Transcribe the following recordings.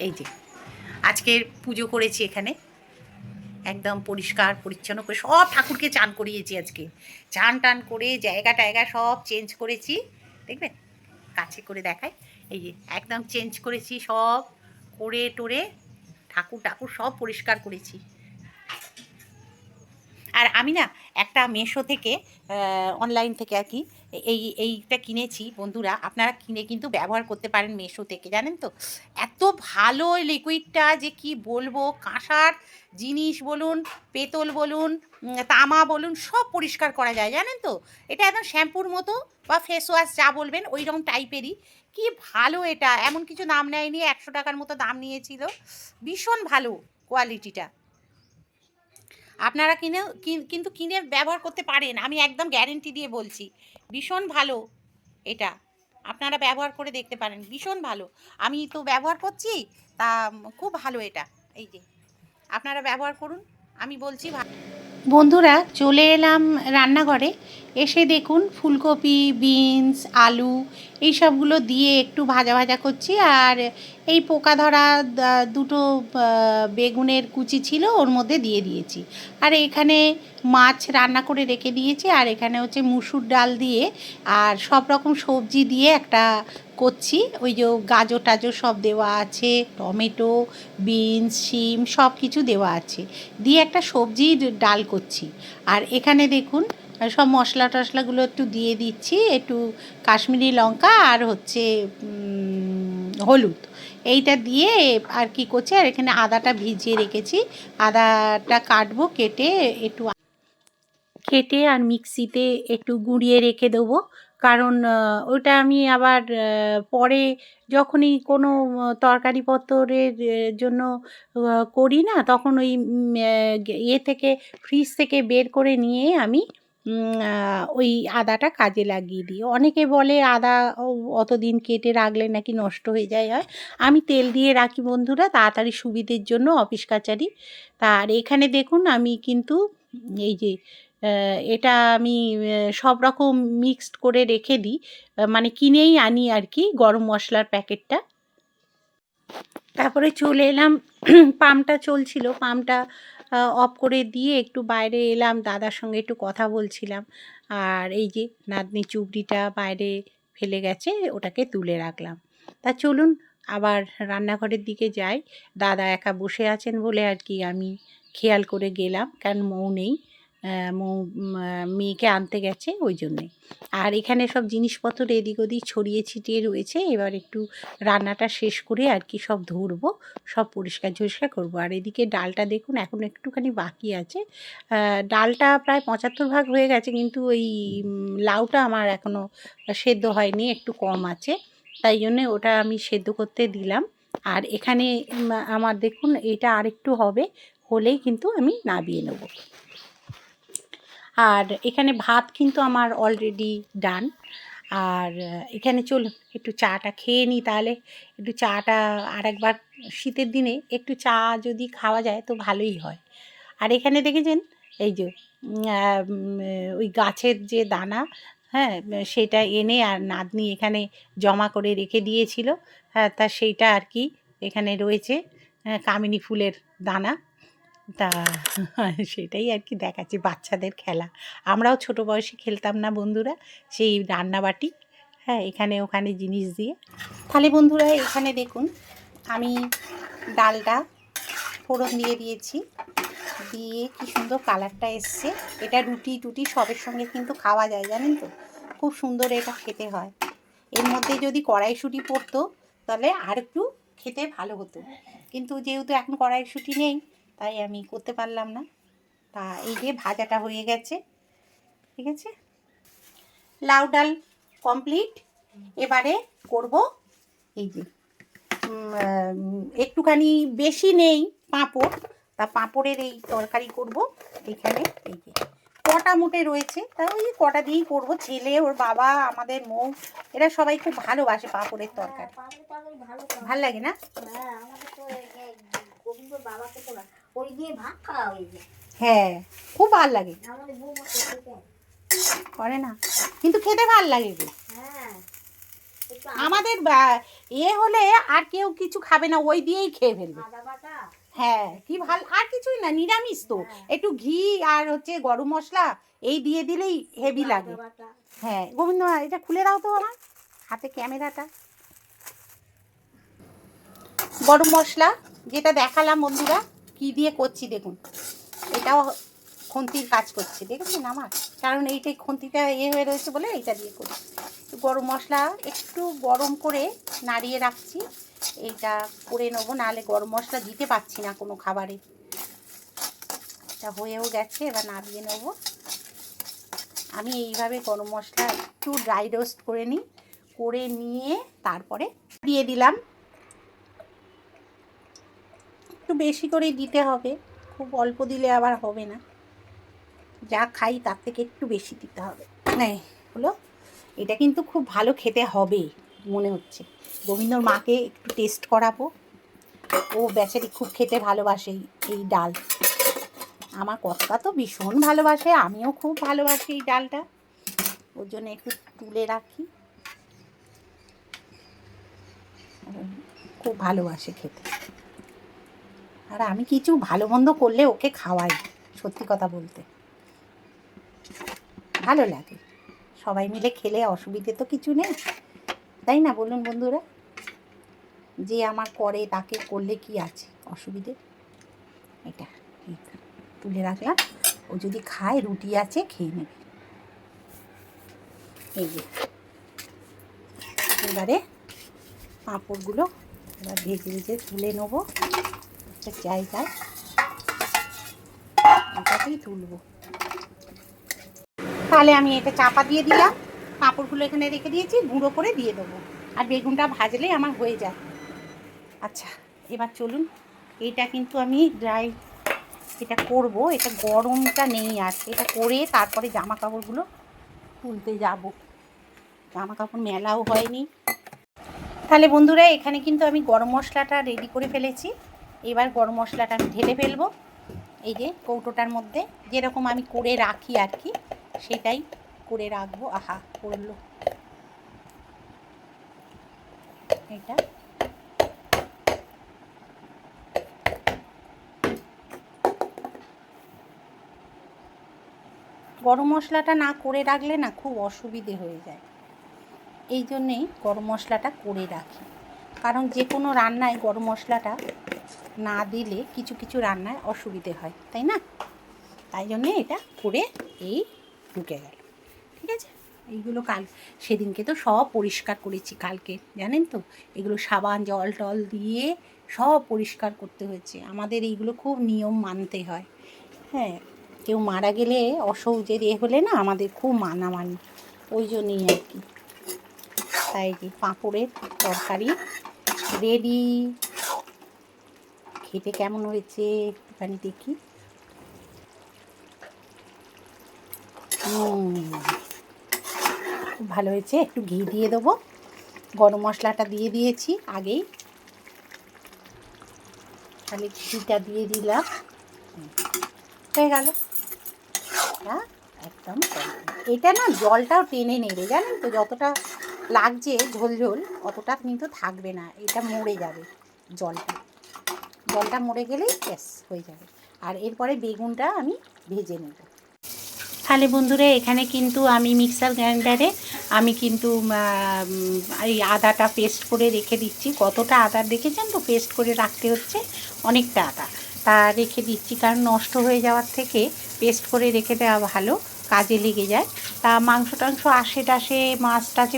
এই যে আজকের পুজো করেছি এখানে, একদম পরিষ্কার পরিচ্ছন্ন করে সব ঠাকুরকে চান করিয়েছি আজকে। চান টান করে জায়গা টায়গা সব চেঞ্জ করেছি, দেখবেন কাছে করে দেখাই। এই যে একদম চেঞ্জ করেছি সব, করে টোরে ঠাকুর ঠাকুর সব পরিষ্কার করেছি। আর আমি না একটা মেশো থেকে, অনলাইন থেকে আর কি, এইটা কিনেছি বন্ধুরা। আপনারা কিনে কিন্তু ব্যবহার করতে পারেন মেশো থেকে, জানেন তো। এত ভালো ওই লিকুইডটা যে কি বলবো, কাঁসার জিনিস বলুন, পেতল বলুন, তামা বলুন, সব পরিষ্কার করা যায়, জানেন তো। এটা একদম শ্যাম্পুর মতো বা ফেস ওয়াশ যা বলবেন ওই রকম টাইপেরই। কি ভালো এটা, এমন কিছু দাম নেয়নি, 100 টাকার মতো দাম নিয়েছিল। ভীষণ ভালো কোয়ালিটিটা। আপনারা কিন্তু কিনে ব্যবহার করতে পারেন, আমি একদম গ্যারেন্টি দিয়ে বলছি। ভীষণ ভালো এটা, আপনারা ব্যবহার করে দেখতে পারেন, ভীষণ ভালো। আমি তো ব্যবহার করছি, তা খুব ভালো এটা। এই যে আপনারা ব্যবহার করুন, আমি বলছি। বন্ধুরা চলে এলাম রান্নাঘরে। এসে দেখুন ফুলকপি, বিনস, আলু এই সবগুলো দিয়ে একটু ভাজা ভাজা করছি। আর এই পোকা ধরা দুটো বেগুনের কুচি ছিল, ওর মধ্যে দিয়ে দিয়েছি। আর এখানে মাছ রান্না করে রেখে দিয়েছি। আর এখানে হচ্ছে মুসুর ডাল দিয়ে আর সব রকম সবজি দিয়ে একটা করছি। ওই যে গাজর টাজর সব দেওয়া আছে, টমেটো, বিনস, শিম সব কিছু দেওয়া আছে, দিয়ে একটা সবজির ডাল করছি। আর এখানে দেখুন সব মশলা টশলাগুলো একটু দিয়ে দিচ্ছি, একটু কাশ্মীরি লঙ্কা আর হচ্ছে হলুদ, এইটা দিয়ে আর কি করছি। আর এখানে আদাটা ভিজিয়ে রেখেছি, আদাটা কাটবো, কেটে আর মিক্সিতে একটু গুঁড়িয়ে রেখে দেবো। কারণ ওটা আমি আবার পরে যখনই কোনো তরকারিপত্রের জন্য করি না, তখন ওই থেকে ফ্রিজ থেকে বের করে নিয়ে আমি ওই আদাটা কাজে লাগিয়ে দিই। অনেকে বলে আদা অতদিন কেটে রাখলে নাকি নষ্ট হয়ে যায়। হয় আমি তেল দিয়ে রাখি বন্ধুরা, তাড়াতাড়ি সুবিধের জন্য অফিস কাচারি। আর এখানে দেখুন আমি কিন্তু এই যে এটা আমি সব রকম মিক্সড করে রেখে দিই, মানে কিনেই আনি আর কি গরম মশলার প্যাকেটটা। তারপরে চলে এলাম, পাম্পটা চলছিল, পাম্পটা অফ করে দিয়ে একটু বাইরে এলাম, দাদার সঙ্গে একটু কথা বলছিলাম। আর এই যে নাতনি চুবড়িটা বাইরে ফেলে গেছে, ওটাকে তুলে রাখলাম। তা চলুন আবার রান্নাঘরের দিকে যাই। দাদা একা বসে আছেন বলে আর কি আমি খেয়াল করে গেলাম, কারণ মৌ নেই, মৌ মেয়েকে আনতে গেছে ওই জন্যে। আর এখানে সব জিনিসপত্র এদিক ওদিক ছড়িয়ে ছিটিয়ে রয়েছে। এবার একটু রান্নাটা শেষ করে আর কি সব ধরবো, সব পরিষ্কার ঝরিষ্কার করবো। আর এদিকে ডালটা দেখুন এখন একটুখানি বাকি আছে। ডালটা প্রায় 75 ভাগ হয়ে গেছে, কিন্তু ওই লাউটা আমার এখনও সেদ্ধ হয়নি, একটু কম আছে, তাই জন্যে ওটা আমি সেদ্ধ করতে দিলাম। আর এখানে আমার দেখুন এটা আরেকটু হবে, হলেই কিন্তু আমি নামিয়ে নেব। আর এখানে ভাত কিন্তু আমার অলরেডি ডান। আর এখানে চলুন একটু চাটা খেয়ে নিই, তাহলে একটু চাটা আর একবার, শীতের দিনে একটু চা যদি খাওয়া যায় তো ভালোই হয়। আর এখানে দেখেছেন এই যে ওই গাছের যে দানা, হ্যাঁ সেটা এনে আর নাতনি এখানে জমা করে রেখে দিয়েছিল। হ্যাঁ তা সেইটা আর কি এখানে রয়েছে, কামিনী ফুলের দানা। তা সেটাই আর কি দেখাচ্ছি, বাচ্চাদের খেলা। আমরাও ছোটো বয়সে খেলতাম না বন্ধুরা, সেই রান্নাবাটি, হ্যাঁ এখানে ওখানে জিনিস দিয়ে। তাহলে বন্ধুরা এখানে দেখুন আমি ডালটা ফোড়ন দিয়ে দিয়েছি, দিয়ে কি সুন্দর কালারটা এসছে। এটা রুটি টুটি সবের সঙ্গে কিন্তু খাওয়া যায়, জানেন তো, খুব সুন্দর এটা খেতে হয়। এর মধ্যে যদি কড়াইশুঁটি পড়তো তাহলে আর একটু খেতে ভালো হতো, কিন্তু যেহেতু এখন কড়াইশুঁটি নেই তাই আমি করতে পারলাম না। তা এই যে ভাজাটা হয়ে গেছে, ঠিক আছে, লাউ ডাল কমপ্লিট। এবারে করব এই যে একটুখানি বেশি নেই পাঁপড়, তা পাঁপড়ের এই তরকারি করব। এখানে এই যে কটা মোটে রয়েছে, তা ওই কটা দিয়েই করবো। ছেলে, ওর বাবা, আমাদের মৌ, এরা সবাই খুব ভালোবাসে পাঁপড়ের তরকারি। ভাল লাগে না? হ্যাঁ খুব ভাল লাগে, করে না কিন্তু খেতে ভাল লাগে গো। আমাদের হলে আর কেউ কিছু খাবে না, ওই দিয়েই খেয়ে ফেলবে। হ্যাঁ কি ভালো, আর কিছুই না, নিরামিষ তো। একটু ঘি আর হচ্ছে গরম মশলা এই দিয়ে দিলেই হেভি লাগে। হ্যাঁ গোবিন্দ, এটা খুলে দাও তো আমার হাতে ক্যামেরাটা। গরম মশলা যেটা দেখালাম বন্ধুরা কি দিয়ে করছি দেখুন, এটাও খুন্তির কাজ করছে দেখেছেন আমার, কারণ এইটাই খুন্তিটা হয়ে রয়েছে বলে এইটা দিয়ে করছি। গরম মশলা একটু গরম করে নাড়িয়ে রাখছি, এইটা করে নেবো, নাহলে গরম মশলা দিতে পারছি না কোনো খাবারে। এটা হয়েও গেছে, এবার নামিয়ে নেব। আমি এইভাবে গরম মশলা একটু ড্রাই রোস্ট করে নিই, করে নিয়ে তারপরে দিয়ে দিলাম। একটু বেশি করেই দিতে হবে, খুব অল্প দিলে আবার হবে না, যা খাই তার থেকে একটু বেশি দিতে হবে। হ্যাঁ হলো, এটা কিন্তু খুব ভালো খেতে হবে মনে হচ্ছে। গোবিন্দর মাকে একটু টেস্ট করাবো, ও বেচারি খুব খেতে ভালোবাসে এই ডাল। আমার কর্তা তো ভীষণ ভালোবাসে, আমিও খুব ভালোবাসি এই ডালটা, ওর জন্য একটু তুলে রাখি। খুব ভালোবাসে খেতে, আর আমি কিছু ভালো মন্দ করলে ওকে খাওয়াই, সত্যি কথা বলতে ভালো লাগে। সবাই মিলে খেলে অসুবিধে তো কিছু নেই, তাই না বলুন বন্ধুরা? যে আমার করে তাকে করলে কি আছে অসুবিধে? এটা তুলে রাখলাম, ও যদি খায় রুটি আছে খেয়ে নেবে। এই যে এবারে পাঁপড়গুলো এবার ভেজে ভেজে তুলে নেবো একটা জায়গায়, এটাকেই তুলবো। তাহলে আমি এটা চাপা দিয়ে দিলাম, পাঁপড়গুলো এখানে রেখে দিয়েছি, গুঁড়ো করে দিয়ে দেবো, আর বেগুনটা ভাজলেই আমার হয়ে যায়। আচ্ছা এবার চলুন, এটা কিন্তু আমি ড্রাই এটা করব, এটা গরমটা নেই আর, এটা করে তারপরে জামা কাপড়গুলো তুলতে যাব, জামা কাপড় মেলাও হয়নি। তাহলে বন্ধুরা এখানে কিন্তু আমি গরম মশলাটা রেডি করে ফেলেছি, এবার গরম মশলাটা আমি ঢেলে ফেলবো এই যে কৌটোটার মধ্যে, যেরকম আমি করে রাখি আর কি সেটাই করে রাখবো। আহা করলো এটা, গরম মশলাটা না করে রাখলে না খুব অসুবিধে হয়ে যায়, এই জন্যেই গরম মশলাটা করে রাখি। কারণ যে কোনো রান্নায় গরম মশলাটা না দিলে কিছু কিছু রান্নায় অসুবিধে হয়, তাই না? তাই জন্যে এটা করে এই ঢুকে গেল, ঠিক আছে। এইগুলো কাল সেদিনকে তো সব পরিষ্কার করেছি, কালকে জানেন তো, এগুলো সাবান জল টল দিয়ে সব পরিষ্কার করতে হয়েছে। আমাদের এইগুলো খুব নিয়ম মানতে হয়, হ্যাঁ। কেউ মারা গেলে অসৌচের হলে না আমাদের খুব মানামানি, ওই জন্যই আর কি। তাই যে পাঁপড়ের তরকারি রেডি, খেতে কেমন হয়েছে একটুখানি দেখি। খুব ভালো হয়েছে, একটু ঘি দিয়ে দেবো, গরম মশলাটা দিয়ে দিয়েছি আগেই, তাহলে ঘিটা দিয়ে দিলাম, হয়ে গেল একদম। এটা না জলটাও টেনে নেবে জানেন তো, যতটা লাগছে ঝোল ঝোল অতটা কিন্তু থাকবে না, এটা মরে যাবে, জলটা মরে গেলেই ব্যাস হয়ে যাবে। আর এরপরে বেগুনটা আমি ভেজে নেব। তাহলে বন্ধুরা এখানে কিন্তু আমি মিক্সার গ্রাইন্ডারে আমি কিন্তু এই আদাটা পেস্ট করে রেখে দিচ্ছি। কতটা আদা দেখেছেন তো, পেস্ট করে রাখতে হচ্ছে অনেকটা আদা, তা রেখে দিচ্ছি, কারণ নষ্ট হয়ে যাওয়ার থেকে পেস্ট করে রেখে দেওয়া ভালো, কাজে লেগে যায়। তা মাংস টাংস আসে টাসে মাছ টাছে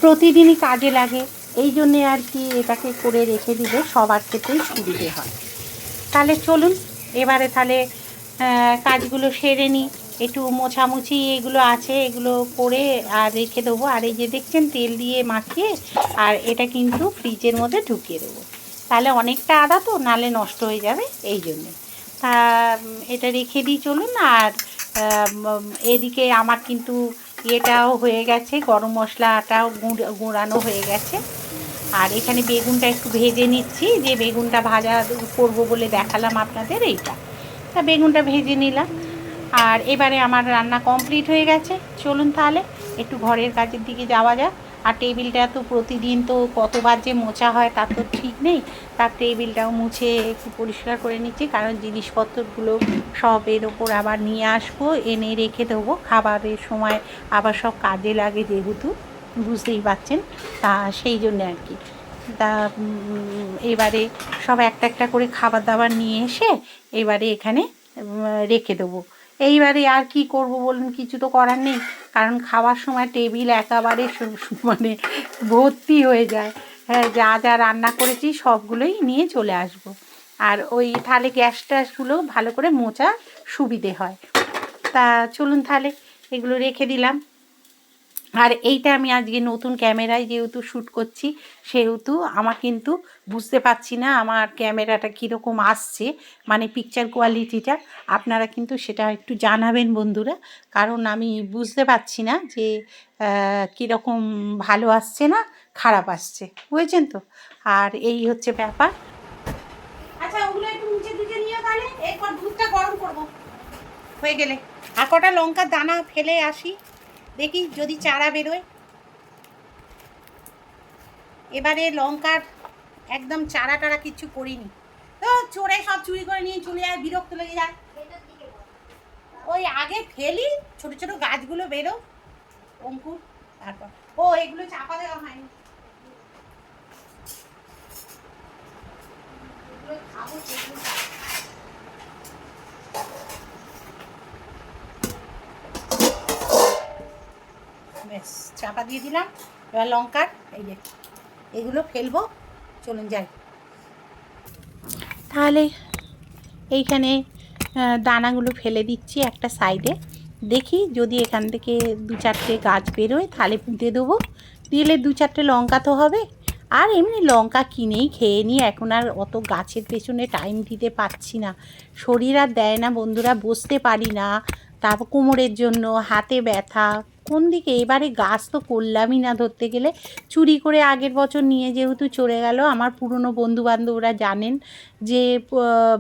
প্রতিদিনই কাজে লাগে, এই জন্যে আর কি এটাকে করে রেখে দিলে সবার ক্ষেত্রেই সুবিধে হয়। তাহলে চলুন এবারে তাহলে কাজগুলো সেরে নিই, একটু মোছামুছি এগুলো আছে এগুলো করে আর রেখে দেবো। আর এই যে দেখছেন তেল দিয়ে মাখিয়ে, আর এটা কিন্তু ফ্রিজের মধ্যে ঢুকিয়ে দেবো, তাহলে অনেকটা আদা তো নালে নষ্ট হয়ে যাবে, এই জন্যে তা এটা রেখে দিই। চলুন, আর এদিকে আমার কিন্তু এটাও হয়ে গেছে, গরম মশলাটাও গুঁড়ানো হয়ে গেছে। আর এখানে বেগুনটা একটু ভেজে নিচ্ছি, যে বেগুনটা ভাজা করবো বলে দেখালাম আপনাদের, এইটা তা বেগুনটা ভেজে নিলাম। আর এবারে আমার রান্না কমপ্লিট হয়ে গেছে, চলুন তাহলে একটু ঘরের কাজের দিকে যাওয়া যাক। আর টেবিলটা তো প্রতিদিন তো কতবার যে মোছা হয় তার তো ঠিক নেই, তার টেবিলটাও মুছে একটু পরিষ্কার করে নিচ্ছি, কারণ জিনিসপত্রগুলো সব এর ওপর আবার নিয়ে আসবো, এনে রেখে দেবো, খাবারের সময় আবার সব কাজে লাগে যেহেতু, বুঝতেই পারছেন, তা সেই জন্যে আর কি। তা এবারে সব একটা একটা করে খাবার দাবার নিয়ে এসে এবারে এখানে রেখে দেবো। এইবারে আর কি করব বলুন, কিছু তো করার নেই, কারণ খাওয়ার সময় টেবিল একেবারে মানে ভর্তি হয়ে যায়। হ্যাঁ, যা যা রান্না করেছি সবগুলোই নিয়ে চলে আসব। আর ওই তাহলে গ্যাস ট্যাসগুলো ভালো করে মোছা সুবিধে হয়। তা চলুন তাহলে এগুলো রেখে দিলাম। আর এইটা আমি আজকে নতুন ক্যামেরায় যেহেতু শ্যুট করছি, সেহেতু আমার কিন্তু বুঝতে পারছি না আমার ক্যামেরাটা কীরকম আসছে, মানে পিকচার কোয়ালিটিটা। আপনারা কিন্তু সেটা একটু জানাবেন বন্ধুরা, কারণ আমি বুঝতে পারছি না যে কীরকম ভালো আসছে না খারাপ আসছে, বুঝেছেন তো। আর এই হচ্ছে ব্যাপার। আচ্ছা, ওগুলো একটু নিচে দিকে নিয়ে তাহলে, এরপর দুধটা গরম করবো হয়ে গেলে। আর কটা লঙ্কার দানা ফেলে আসি, দেখি যদি চারা বেরোয়। এবারে লঙ্কার একদম চারা টারা কিচ্ছু করিনি, তো চোরে সব চুরি করে নিয়ে চলে যায়, বিরক্ত লেগে যায়। ওই আগে ফেলি, ছোট ছোট গাছগুলো বেরো অঙ্কুর, তারপর ও এগুলো চাপা দেওয়া হয়নি, খাবো বেশ, চাপা দিয়ে দিলাম। এবার লঙ্কার এই যে এগুলো ফেলবো, চলুন যাই তাহলে। এইখানে দানাগুলো ফেলে দিচ্ছি একটা সাইডে, দেখি যদি এখান থেকে দু চারটে গাছ বেরোয় তাহলে পুঁতে দেবো, দিলে দু চারটে লঙ্কা তো হবে। আর এমনি লঙ্কা কিনেই খেয়ে নিই, এখন আর অত গাছের পেছনে টাইম দিতে পারছি না, শরীর আর দেয় না বন্ধুরা, বসতে পারি না, তারপর কোমরের জন্য হাতে ব্যথা, কোন দিকে এবারে গাছ তো করলামই না ধরতে গেলে। চুরি করে আগের বছর নিয়ে যেহেতু চলে গেল, আমার পুরনো বন্ধুবান্ধবরা জানেন যে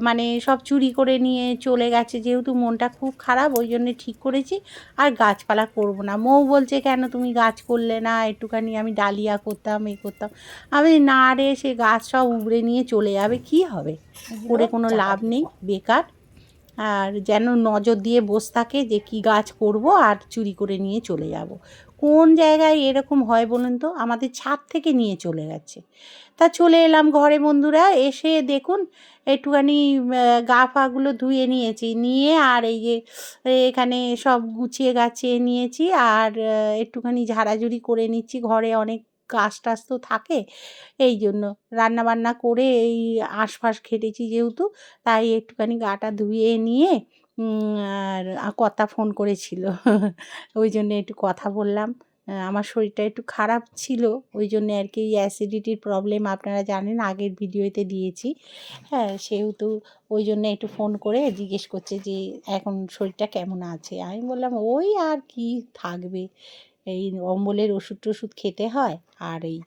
মানে সব চুরি করে নিয়ে চলে গেছে, যেহেতু মনটা খুব খারাপ, ওই জন্যে ঠিক করেছি আর গাছপালা করব না। মৌ বলছে কেন তুমি গাছ করলে না, একটুখানি আমি ডালিয়া করতাম, এই করতাম। আমি না রে, সে গাছ সব উবড়ে নিয়ে চলে যাবে, কি হবে করে, কোনো লাভ নেই, বেকার। আর যেন নজর দিয়ে বসে থাকে যে কি গাছ করব আর চুরি করে নিয়ে চলে যাব। কোন জায়গায় এরকম হয় বলুন তো, আমাদের ছাদ থেকে নিয়ে চলে গেছে। তা চলে এলাম ঘরে বন্ধুরা, এসে দেখুন একটুখানি গা ফাগুলো ধুয়ে নিয়েছি, নিয়ে আর এই যে এখানে সব গুছিয়ে গাছিয়ে নিয়েছি, আর একটুখানি ঝাড়াঝুড়ি করে নিচ্ছি, ঘরে অনেক গাছ টাছ তো থাকে, এই জন্য রান্না বান্না করে এই আশপাশ খেটেছি যেহেতু, তাই একটুখানি গাটা ধুয়ে নিয়ে আর কর্তা ফোন করেছিল ওই জন্যে একটু কথা বললাম। আমার শরীরটা একটু খারাপ ছিল, ওই জন্যে আর কি, অ্যাসিডিটির প্রবলেম আপনারা জানেন, আগের ভিডিওতে দিয়েছি। হ্যাঁ, সেহেতু ওই জন্য একটু ফোন করে জিজ্ঞেস করছে যে এখন শরীরটা কেমন আছে। আমি বললাম ওই আর কি থাকবে, এই অম্বলের ওষুধ টষুধ খেতে হয় আর এই।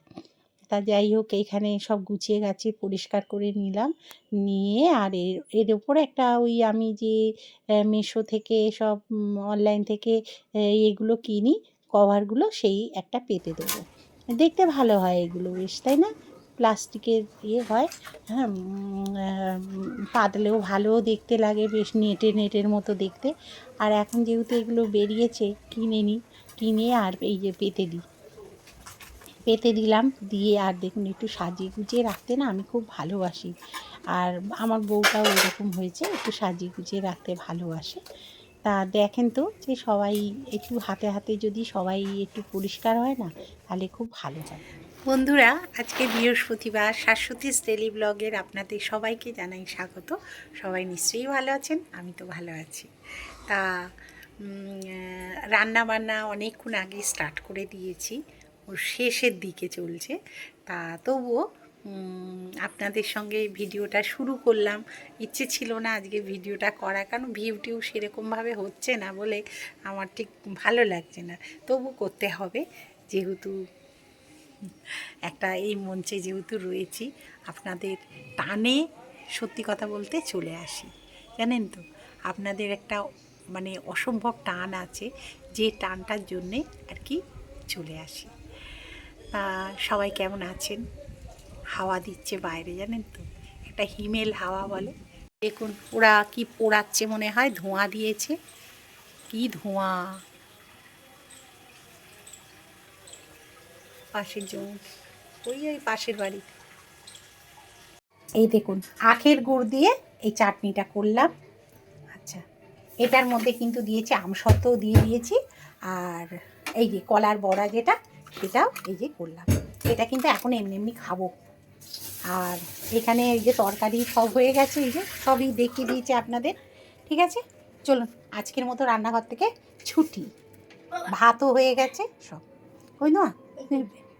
তা যাই হোক, এইখানে সব গুছিয়ে গাছিয়ে পরিষ্কার করে নিলাম, নিয়ে আর এর ওপরে একটা ওই আমি যে মিশো থেকে সব অনলাইন থেকে এগুলো কিনি কভারগুলো, সেই একটা পেতে দেবো। দেখতে ভালো হয় এগুলো বেশ, তাই না? প্লাস্টিকের হয়, হ্যাঁ, পাতলেও ভালোও দেখতে লাগে, বেশ নেটের মতো দেখতে। আর এখন যেহেতু এগুলো বেরিয়েছে, কিনে নিই, কিনে আর এই যে পেতে দিলাম, দিয়ে আর দেখুন একটু সাজিয়ে গুছিয়ে রাখতে না আমি খুব ভালোবাসি, আর আমার বউটাও এরকম হয়েছে, একটু সাজিয়ে গুছিয়ে রাখতে ভালোবাসে। তা দেখেন তো যে সবাই একটু হাতে হাতে যদি সবাই একটু পরিষ্কার হয় না, তাহলে খুব ভালো হয়। বন্ধুরা, আজকে বৃহস্পতিবার, শাশ্বতীস ডেলি ব্লগের আপনাদের সবাইকে জানাই স্বাগত। সবাই নিশ্চয়ই ভালো আছেন, আমি তো ভালো আছি। তা রান্না বান্না অনেকক্ষণ আগে স্টার্ট করে দিয়েছি, ওর শেষের দিকে চলছে। তা তবুও আপনাদের সঙ্গে ভিডিওটা শুরু করলাম, ইচ্ছে ছিল না আজকে ভিডিওটা করা, কারণ ভিউটিও সেরকমভাবে হচ্ছে না বলে আমার ঠিক ভালো লাগছে না, তবু করতে হবে, যেহেতু একটা এই মঞ্চে যেহেতু রয়েছি, আপনাদের টানে সত্যি কথা বলতে চলে আসি, জানেন তো। আপনাদের একটা মানে অসম্ভব টান আছে, যে টানটার জন্যে আর কি চলে আসি। সবাই কেমন আছেন? হাওয়া দিচ্ছে বাইরে, জানেন তো, একটা হিমেল হাওয়া বলে। দেখুন ওরা কি পোড়াচ্ছে, মনে হয় ধোঁয়া দিয়েছে, কি ধোঁয়া। পাশের জমি, ওই পাশের বাড়ি। এই দেখুন আখের গুড় দিয়ে এই চাটনিটা করলাম। আচ্ছা, এটার মধ্যে কিন্তু দিয়েছি আমসত্ত্বও দিয়ে দিয়েছি, আর এই যে কলার বড়া যেটা, সেটাও এই যে করলাম। এটা কিন্তু এখন এমনি এমনি খাবো। আর এখানে এই যে তরকারি সব হয়ে গেছে, এই যে সবই দেখিয়ে দিয়েছে আপনাদের। ঠিক আছে, চলুন আজকের মতো রান্নাঘর থেকে ছুটি। ভাতও হয়ে গেছে সব। ওই না,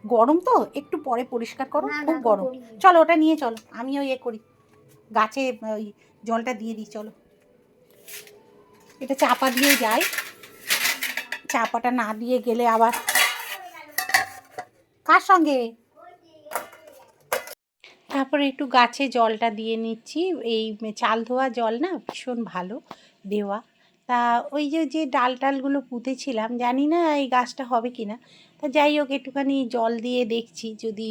গরম তো, একটু পরে পরিষ্কার করো, খুব গরম। চলো ওটা নিয়ে চলো, আমিও ইয়ে করি, গাছে ওই জলটা দিয়ে দিই। চলো, এটা চাপা দিয়ে যাই, চাপাটা না দিয়ে গেলে আবার। কার সঙ্গে? তারপরে একটু গাছে জলটা দিয়ে নিচ্ছি, এই চাল ধোয়া জল না, ভীষণ ভালো দেওয়া। তা ওই যে যে ডাল টালগুলো পুঁতেছিলাম, জানি না এই গাছটা হবে কি না, তা যাই হোক একটুখানি জল দিয়ে দেখছি যদি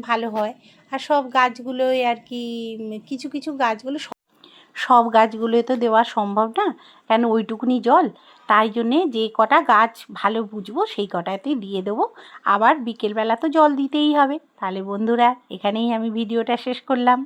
ভালো হয়। আর সব গাছগুলোই আর কি, কিছু কিছু গাছগুলো, সব গাছগুলোই তো দেওয়া সম্ভব না, কেন ওইটুকুনি জল। তাই জন্যে যে কটা গাছ ভালো বুঝবো সেই কটাতেই দিয়ে দেবো। আবার বিকেলবেলা তো জল দিতেই হবে। তাহলে বন্ধুরা, এখানেই আমি ভিডিওটা শেষ করলাম।